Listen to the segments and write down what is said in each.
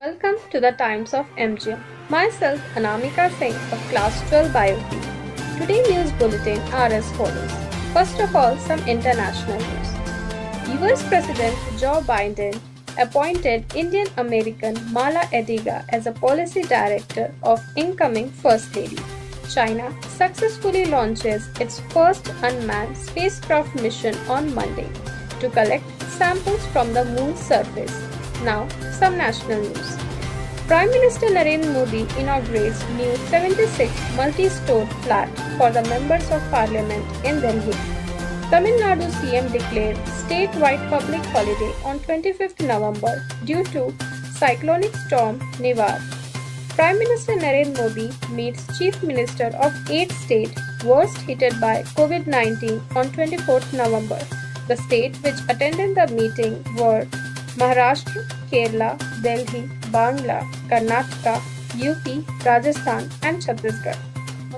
Welcome to the Times of MGM. Myself, Anamika Singh of Class 12 BioP. Today news bulletin are as follows. First of all, some international news. US President Joe Biden appointed Indian-American Mala Ediga as a policy director of incoming First Lady. China successfully launches its first unmanned spacecraft mission on Monday to collect samples from the moon's surface. Now, some national news. Prime Minister Narendra Modi inaugurates new 76 multi-stored flat for the members of parliament in Delhi. Tamil Nadu CM declared statewide public holiday on 25th November due to cyclonic storm Nivar. Prime Minister Narendra Modi meets Chief Minister of 8 states worst hit by COVID-19 on 24th November. The states which attended the meeting were Maharashtra, Kerala, Delhi, Bangla, Karnataka, UP, Rajasthan and Chhattisgarh.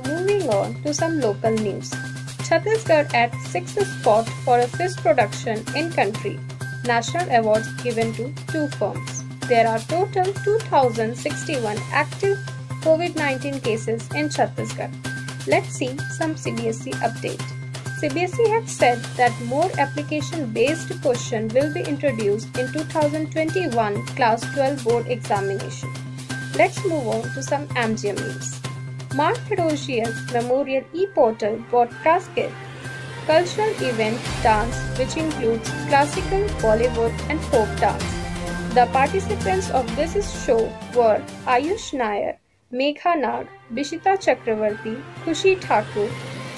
Moving on to some local news. Chhattisgarh at 6th spot for a fish production in country. National awards given to 2 firms. There are total 2061 active COVID-19 cases in Chhattisgarh. Let's see some CBSE update. CBSE had said that more application-based question will be introduced in 2021 Class 12 board examination. Let's move on to some MGM news. Mark Theodosius Memorial e-portal broadcasted cultural event dance which includes classical, Bollywood and folk dance. The participants of this show were Ayush Nair, Megha Nag, Bishita Chakravarti, Khushi Thakur,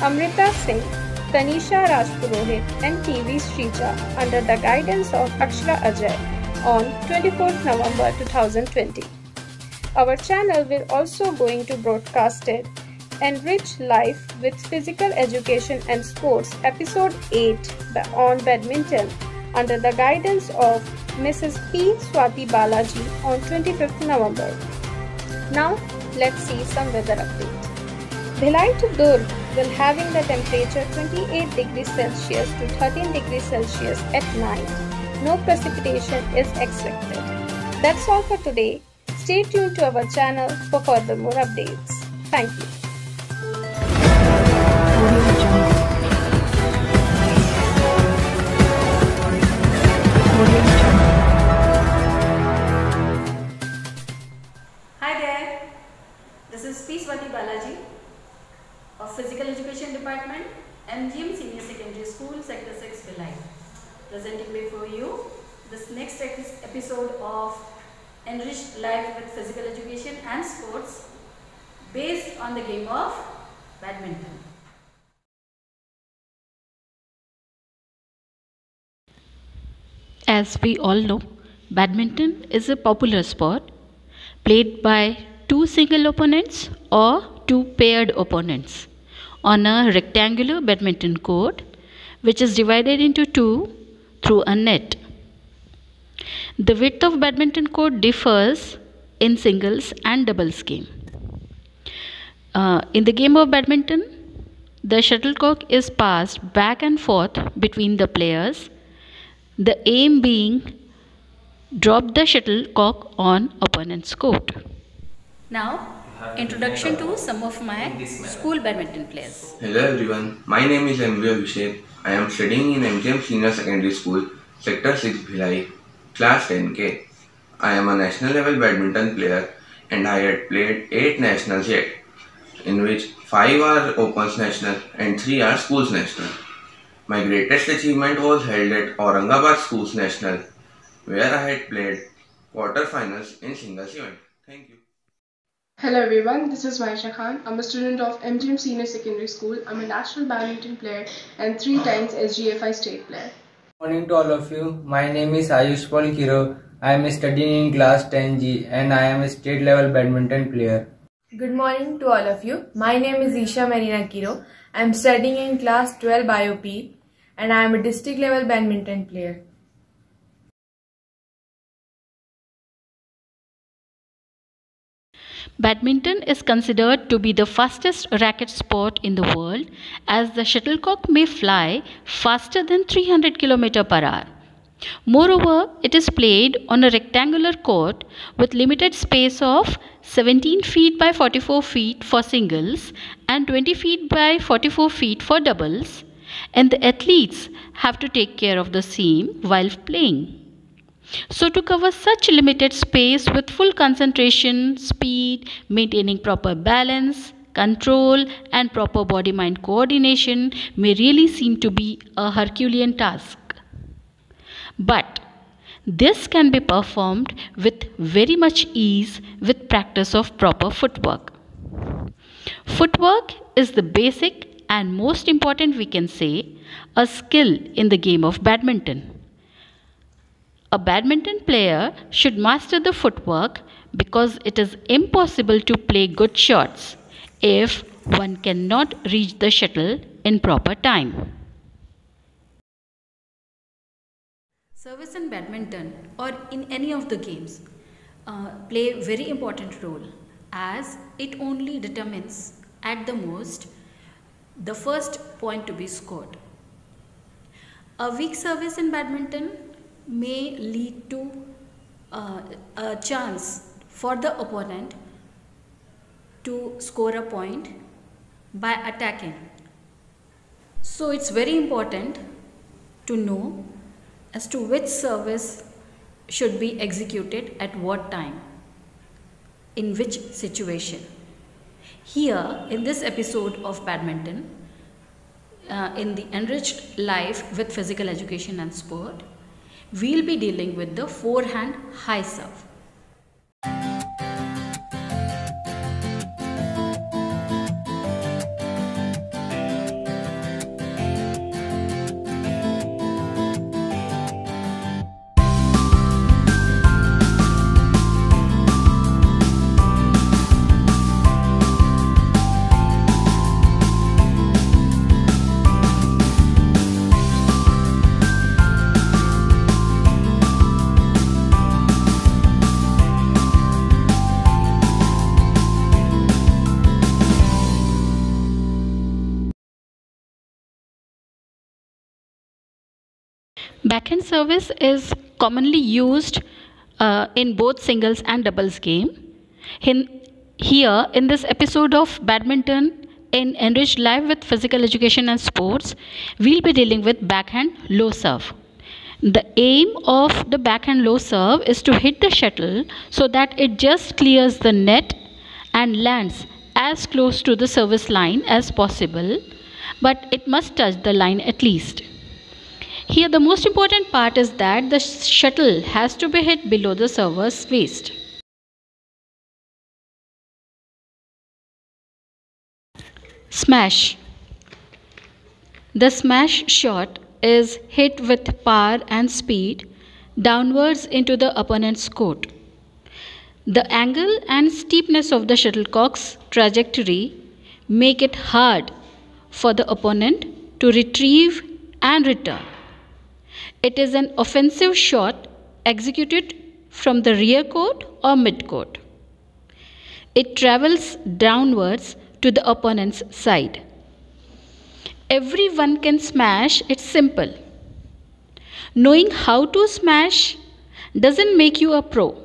Amrita Singh, Tanisha Rajpurohit and TV Shrija under the guidance of Akshara Ajay on 24th November 2020. Our channel will also going to broadcast it Enrich Life with Physical Education and Sports episode 8 on badminton under the guidance of Mrs. P. Swati Balaji on 25th November. Now let's see some weather update. Bhilai to Durg will having the temperature 28 degrees Celsius to 13 degrees Celsius at night. No precipitation is expected. That's all for today. Stay tuned to our channel for further more updates. Thank you. Hi there, this is P. Swati Balaji of Physical Education Department, MGM Senior Secondary School, Sector 6, Bhilai, presenting before you this next episode of Enriched Life with Physical Education and Sports based on the game of badminton. As we all know, badminton is a popular sport played by 2 single opponents or 2 paired opponents on a rectangular badminton court which is divided into 2 through a net. The width of badminton court differs in singles and doubles game. In the game of badminton, the shuttlecock is passed back and forth between the players, the aim being drop the shuttlecock on opponent's court. Now, introduction to some of my school badminton players. Hello everyone, my name is MV Abhishek. I am studying in MGM Senior Secondary School, Sector 6 Bhilai, Class 10K. I am a national level badminton player and I had played 8 nationals yet, in which 5 are Opens National and 3 are Schools National. My greatest achievement was held at Aurangabad Schools National, where I had played quarterfinals in singles event. Thank you. Hello everyone, this is Maisha Khan. I'm a student of MGM Senior Secondary School. I'm a national badminton player and 3 times SGFI state player. Good morning to all of you. My name is Ayush Paul Kiro. I am studying in class 10G and I am a state level badminton player. Good morning to all of you. My name is Isha Marina Kiro. I am studying in class 12 BioP and I am a district level badminton player. Badminton is considered to be the fastest racket sport in the world as the shuttlecock may fly faster than 300 km per hour. Moreover, it is played on a rectangular court with limited space of 17 feet by 44 feet for singles and 20 feet by 44 feet for doubles, and the athletes have to take care of the same while playing. So, to cover such limited space with full concentration, speed, maintaining proper balance, control, and proper body mind coordination may really seem to be a Herculean task. But this can be performed with very much ease with practice of proper footwork. Footwork is the basic and most important, we can say, a skill in the game of badminton. A badminton player should master the footwork because it is impossible to play good shots if one cannot reach the shuttle in proper time. Service in badminton or in any of the games play a very important role, as it only determines at the most the first point to be scored. A weak service in badminton may lead to a chance for the opponent to score a point by attacking. So it's very important to know as to which service should be executed at what time, in which situation. Here in this episode of badminton, in the Enriched Life with Physical Education and Sport, we'll be dealing with the forehand high serve. Backhand service is commonly used in both singles and doubles game. Here in this episode of badminton in Enriched Life with Physical Education and Sports, we'll be dealing with backhand low serve. The aim of the backhand low serve is to hit the shuttle so that it just clears the net and lands as close to the service line as possible, but it must touch the line at least. Here the most important part is that the shuttle has to be hit below the server's waist. Smash. The smash shot is hit with power and speed downwards into the opponent's court. The angle and steepness of the shuttlecock's trajectory make it hard for the opponent to retrieve and return. It is an offensive shot executed from the rear court or mid court. It travels downwards to the opponent's side. Everyone can smash, it's simple. Knowing how to smash doesn't make you a pro.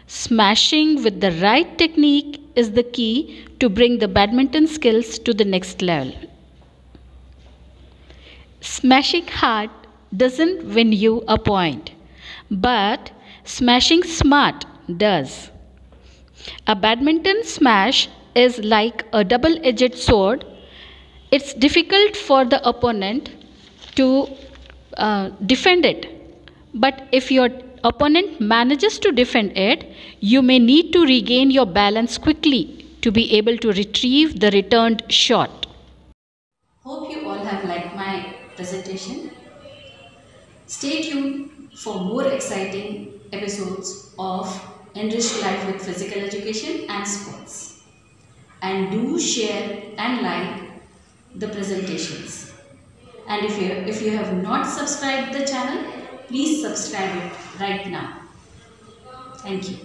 Smashing with the right technique is the key to bring the badminton skills to the next level. Smashing hard doesn't win you a point, but smashing smart does. A badminton smash is like a double-edged sword. It's difficult for the opponent to defend it, but if your opponent manages to defend it, you may need to regain your balance quickly to be able to retrieve the returned shot. Hope you all have liked my presentation. Stay tuned for more exciting episodes of Enriched Life with Physical Education and Sports. And do share and like the presentations. And if you have not subscribed the channel, please subscribe it right now. Thank you.